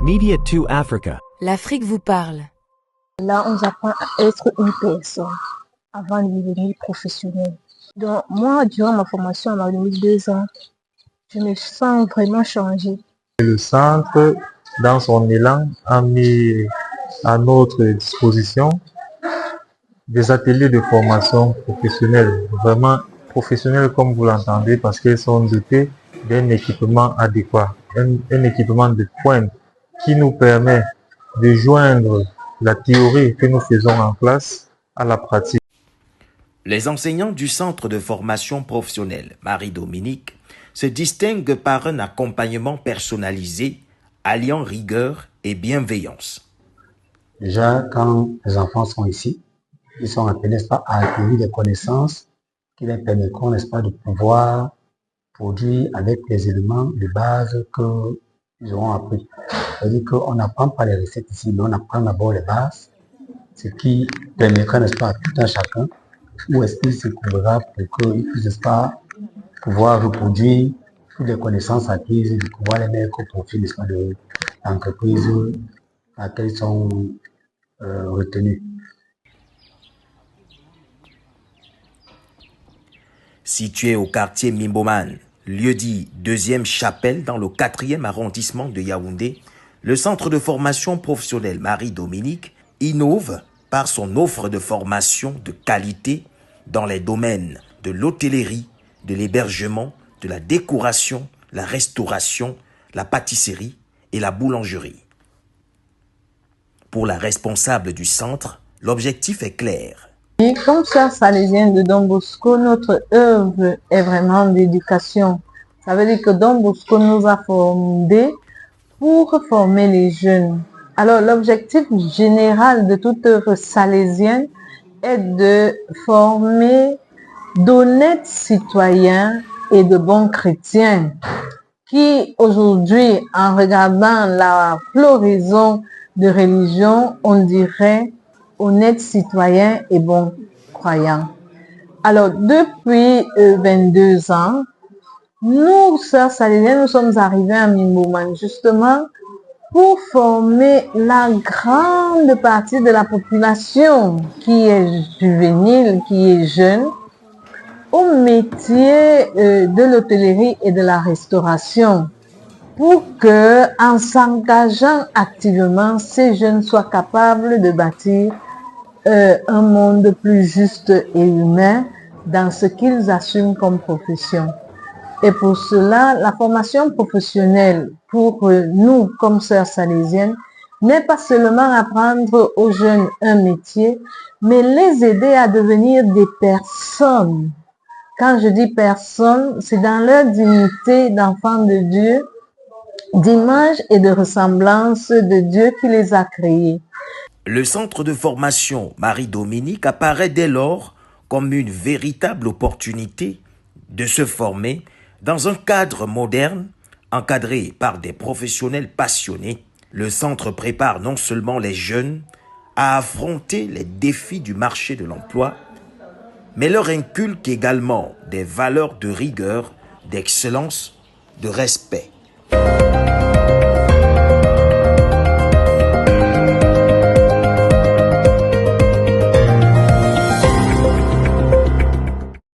Media 2 Africa. L'Afrique vous parle. Là, on apprend à être une personne avant de devenir professionnel. Donc, moi, durant ma formation à l'âge 2 ans, je me sens vraiment changée. Le centre, dans son élan, a mis à notre disposition des ateliers de formation professionnelle, vraiment professionnels comme vous l'entendez, parce qu'ils sont dotés d'un équipement adéquat, un équipement de pointe qui nous permet de joindre la théorie que nous faisons en classe à la pratique. Les enseignants du centre de formation professionnelle Marie-Dominique se distinguent par un accompagnement personnalisé, alliant rigueur et bienveillance. Déjà, quand les enfants sont ici, ils sont appelés, n'est-ce pas, à acquérir des connaissances qui leur permettront, n'est-ce pas, de pouvoir produire avec les éléments de base qu'ils auront appris. C'est-à-dire qu'on n'apprend pas les recettes ici, mais on apprend d'abord les bases, ce qui permettra, n'est-ce pas, à tout un chacun, où est-ce qu'il se trouvera pour qu'il puisse, n'est-ce pas, pouvoir reproduire toutes les connaissances acquises et de pouvoir les mettre au profit, n'est-ce pas, de l'entreprise à laquelle ils sont retenus. Situé au quartier Mimboman, lieu-dit deuxième chapelle dans le 4e arrondissement de Yaoundé, le centre de formation professionnelle Marie-Dominique innove par son offre de formation de qualité dans les domaines de l'hôtellerie, de l'hébergement, de la décoration, la restauration, la pâtisserie et la boulangerie. Pour la responsable du centre, l'objectif est clair. Et comme sœurs salésiennes de Don Bosco, notre œuvre est vraiment d'éducation. Ça veut dire que Don Bosco nous a fondés pour former les jeunes. Alors l'objectif général de toute œuvre salésienne est de former d'honnêtes citoyens et de bons chrétiens qui aujourd'hui, en regardant la floraison de religion, on dirait honnêtes citoyens et bons croyants. Alors, depuis 22 ans, nous, sœurs salésiennes, nous sommes arrivés à Mimboman justement pour former la grande partie de la population qui est juvénile, qui est jeune, au métier de l'hôtellerie et de la restauration, pour que, en s'engageant activement, ces jeunes soient capables de bâtir un monde plus juste et humain dans ce qu'ils assument comme profession. Et pour cela, la formation professionnelle pour nous, comme sœurs salésiennes, n'est pas seulement apprendre aux jeunes un métier, mais les aider à devenir des personnes. Quand je dis personnes, c'est dans leur dignité d'enfants de Dieu, d'image et de ressemblance de Dieu qui les a créés. Le centre de formation Marie-Dominique apparaît dès lors comme une véritable opportunité de se former dans un cadre moderne, encadré par des professionnels passionnés. Le centre prépare non seulement les jeunes à affronter les défis du marché de l'emploi, mais leur inculque également des valeurs de rigueur, d'excellence, de respect.